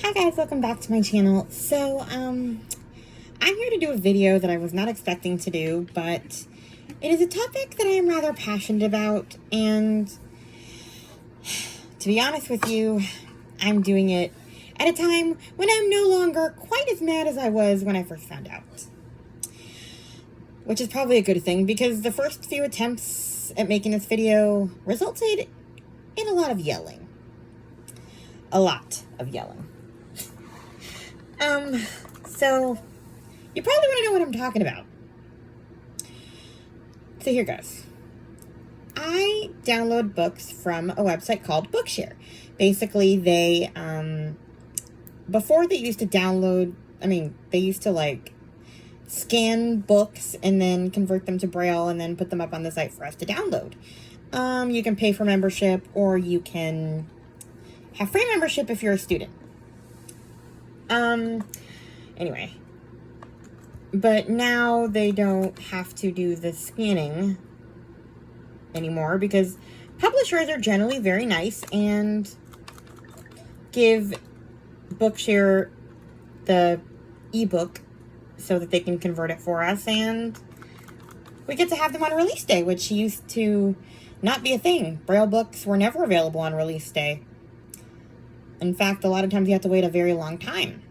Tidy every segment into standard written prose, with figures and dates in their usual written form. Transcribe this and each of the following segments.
Hi guys, welcome back to my channel. So, I'm here to do a video that I was not expecting to do, but it is a topic that I am rather passionate about, and to be honest with you, I'm doing it at a time when I'm no longer quite as mad as I was when I first found out. Which is probably a good thing, because the first few attempts at making this video resulted in a lot of yelling. A lot of yelling. So, you probably want to know what I'm talking about. So here goes. I download books from a website called Bookshare. Basically, they, before they used to download, they used to, scan books and then convert them to braille and then put them up on the site for us to download. You can pay for membership, or you can have free membership if you're a student. Anyway, but now they don't have to do the scanning anymore because publishers are generally very nice and give Bookshare the ebook so that they can convert it for us, and we get to have them on release day, which used to not be a thing. Braille books were never available on release day. In fact, a lot of times you have to wait a very long time.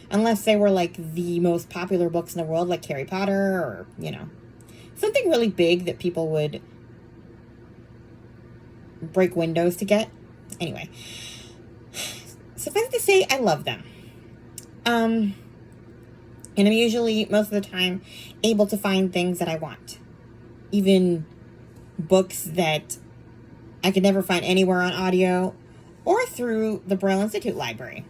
Unless they were, the most popular books in the world, like Harry Potter, or, something really big that people would break windows to get. Anyway. Suffice to say, I love them. And I'm usually, most of the time, able to find things that I want. Even books that I could never find anywhere on audio or through the Braille Institute library,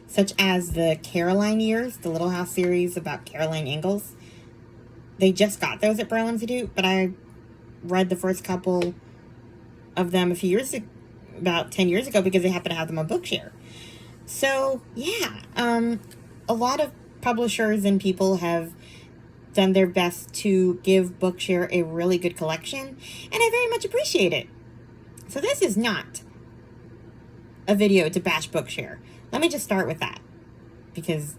such as the Caroline years, the Little House series about Caroline Ingalls. They just got those at Braille Institute, but I read the first couple of them about 10 years ago because they happen to have them on Bookshare. So, yeah, a lot of publishers and people have done their best to give Bookshare a really good collection, and I very much appreciate it. So this is not a video to bash Bookshare. Let me just start with that, because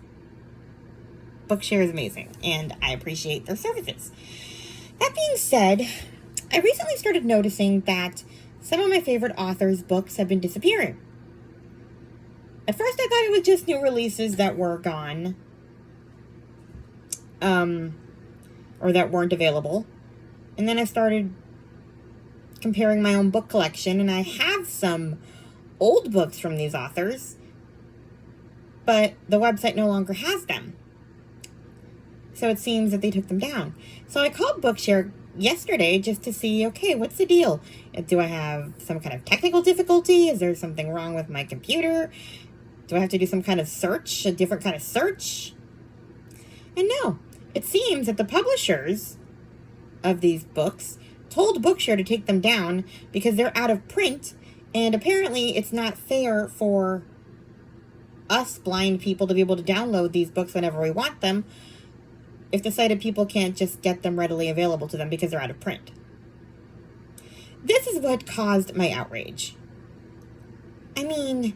Bookshare is amazing, and I appreciate their services. That being said, I recently started noticing that some of my favorite authors' books have been disappearing. At first, I thought it was just new releases that were gone, or that weren't available. And then I started comparing my own book collection, and I have some old books from these authors, but the website no longer has them. So it seems that they took them down. So I called Bookshare yesterday just to see, okay, what's the deal? Do I have some kind of technical difficulty? Is there something wrong with my computer? Do I have to do some kind of search, a different kind of search? And no, it seems that the publishers of these books told Bookshare to take them down because they're out of print, and apparently it's not fair for us blind people to be able to download these books whenever we want them if the sighted people can't just get them readily available to them because they're out of print. This is what caused my outrage. I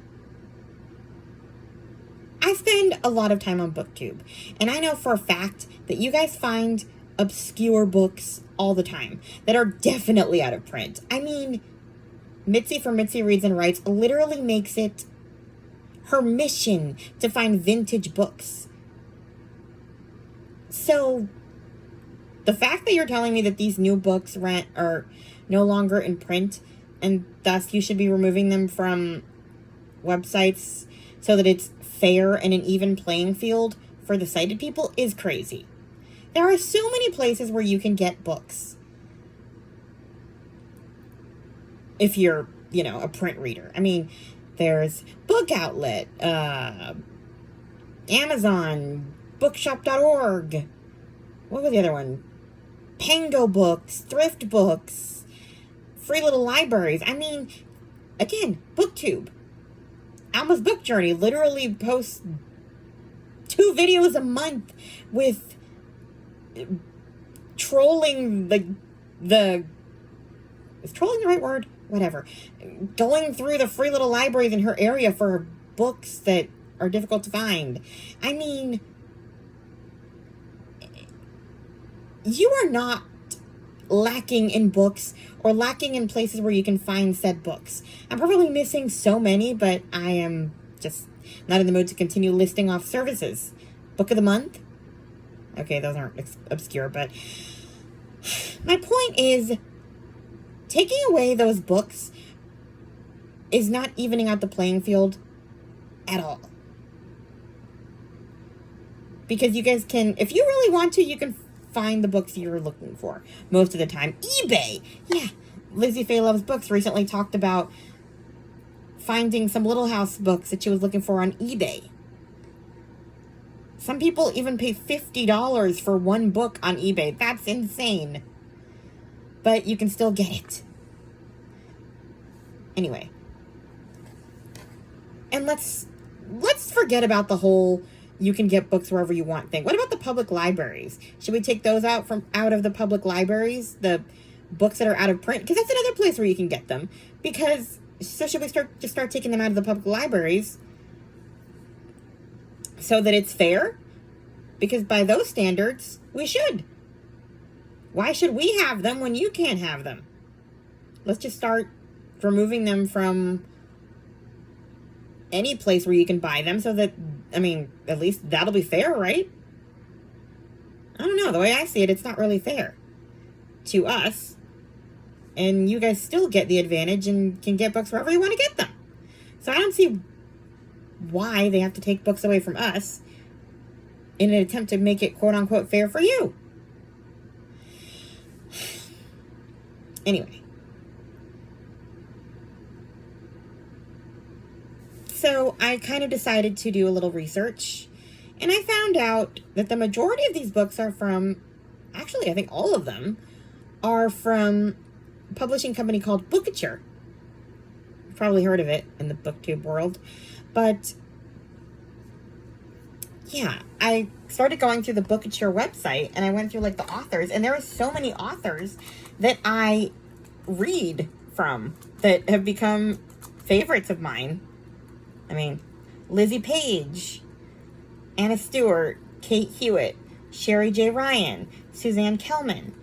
spend a lot of time on BookTube, and I know for a fact that you guys find obscure books all the time that are definitely out of print. Mitzi from Mitzi Reads and Writes literally makes it her mission to find vintage books. So, the fact that you're telling me that these new books are no longer in print, and thus you should be removing them from websites so that it's fair and an even playing field for the sighted people, is crazy. There are so many places where you can get books if you're, a print reader. There's Book Outlet, Amazon, bookshop.org. What was the other one? Pango Books, Thrift Books, free little libraries. Again, BookTube. Alma's Book Journey literally posts 2 videos a month with trolling is trolling the right word? Whatever. Going through the free little libraries in her area for books that are difficult to find. I mean, you are not lacking in books or lacking in places where you can find said books. I'm probably missing so many, but I am just not in the mood to continue listing off services. Book of the month? Okay, those aren't obscure, but my point is, taking away those books is not evening out the playing field at all. Because you guys can, if you really want to, you can find the books you're looking for most of the time. eBay! Yeah, Lizzie Faye Loves Books recently talked about finding some Little House books that she was looking for on eBay. Some people even pay $50 for one book on eBay. That's insane. But you can still get it. Anyway. And let's forget about the whole you can get books wherever you want thing. What about the public libraries? Should we take those out of the public libraries? The books that are out of print? Because that's another place where you can get them. So should we start taking them out of the public libraries so that it's fair? Because by those standards, we should. Why should we have them when you can't have them? Let's just start removing them from any place where you can buy them so that, I mean, at least that'll be fair, right? I don't know. The way I see it, it's not really fair to us. And you guys still get the advantage and can get books wherever you want to get them. So I don't see why they have to take books away from us in an attempt to make it quote-unquote fair for you. Anyway. So I kind of decided to do a little research, and I found out that the majority of these books are from, actually I think all of them, are from a publishing company called Bookouture. You've probably heard of it in the booktube world. But yeah, I started going through the Bookouture website, and I went through like the authors, and there are so many authors that I read from that have become favorites of mine. I mean, Lizzie Page, Anna Stewart, Kate Hewitt, Sherry J. Ryan, Suzanne Kellman,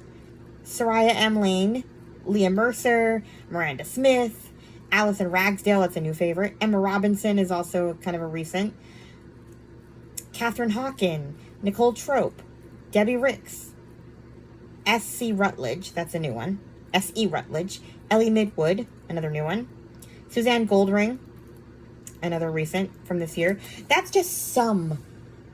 Soraya M. Lane, Leah Mercer, Miranda Smith, Allison Ragsdale, that's a new favorite. Emma Robinson is also kind of a recent. Catherine Hawken, Nicole Trope, Debbie Ricks, S.C. Rutledge, that's a new one. S.E. Rutledge, Ellie Midwood, another new one. Suzanne Goldring, another recent from this year. That's just some.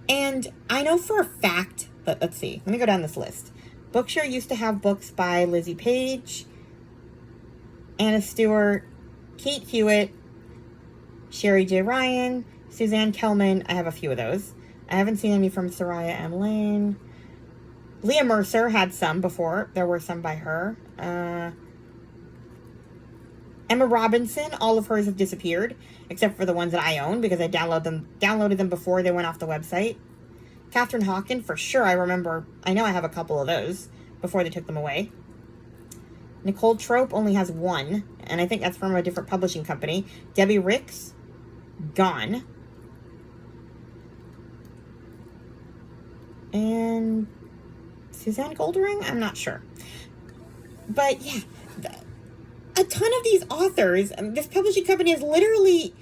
And I know for a fact, but let's see. Let me go down this list. Bookshare used to have books by Lizzie Page, Anna Stewart, Kate Hewitt, Sherry J. Ryan, Suzanne Kellman. I have a few of those. I haven't seen any from Soraya M. Lane. Leah Mercer had some before. There were some by her. Emma Robinson, all of hers have disappeared, except for the ones that I own, because I downloaded them before they went off the website. Catherine Hawken, for sure, I know I have a couple of those before they took them away. Nicole Trope only has one, and I think that's from a different publishing company. Debbie Ricks, gone. And Suzanne Goldring? I'm not sure. But yeah, a ton of these authors, this publishing company has literally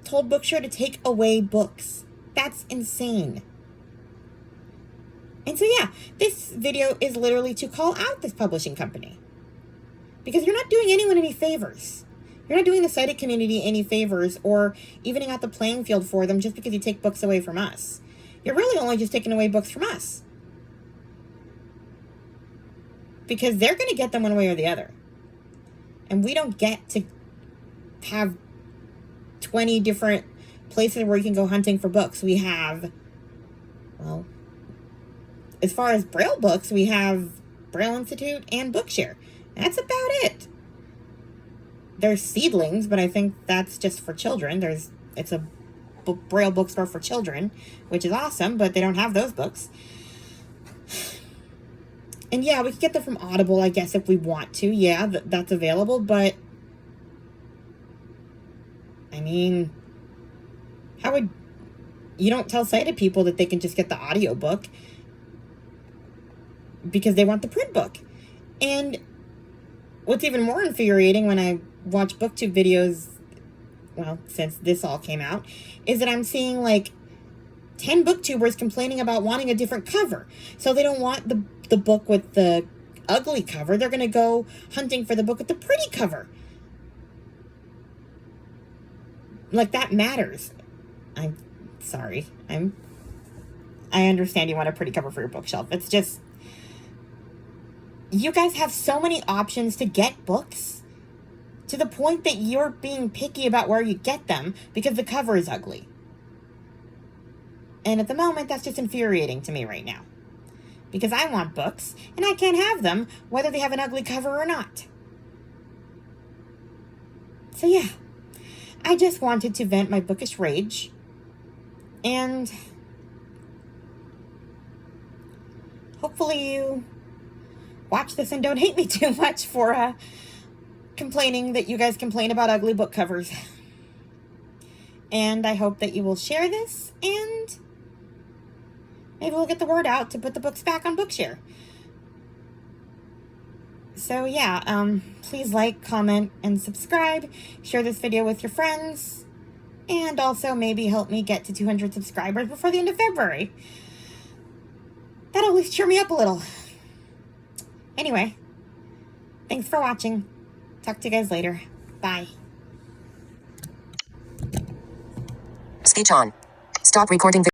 told Bookshare to take away books. That's insane. And so yeah, this video is literally to call out this publishing company. Because you're not doing anyone any favors. You're not doing the sighted community any favors or evening out the playing field for them just because you take books away from us. You're really only just taking away books from us. Because they're going to get them one way or the other. And we don't get to have 20 different places where you can go hunting for books. We have, well, as far as Braille books, we have Braille Institute and Bookshare. That's about it. There's Seedlings, but I think that's just for children. It's a Braille bookstore for children, which is awesome, but they don't have those books. And yeah, we can get them from Audible, I guess, if we want to. Yeah, that's available, but I mean, You don't tell sighted people that they can just get the audiobook because they want the print book. And what's even more infuriating when I watch booktube videos, well, since this all came out, is that I'm seeing like 10 booktubers complaining about wanting a different cover. So they don't want the book with the ugly cover. They're going to go hunting for the book with the pretty cover. Like, that matters. I'm sorry. I understand you want a pretty cover for your bookshelf. It's just, you guys have so many options to get books to the point that you're being picky about where you get them because the cover is ugly. And at the moment, that's just infuriating to me right now. Because I want books, and I can't have them whether they have an ugly cover or not. So yeah, I just wanted to vent my bookish rage. And hopefully you watch this and don't hate me too much for complaining that you guys complain about ugly book covers. And I hope that you will share this, and maybe we'll get the word out to put the books back on Bookshare. So yeah, please like, comment, and subscribe. Share this video with your friends. And also maybe help me get to 200 subscribers before the end of February. That'll at least cheer me up a little. Anyway, thanks for watching. Talk to you guys later. Bye. Speech on. Stop recording.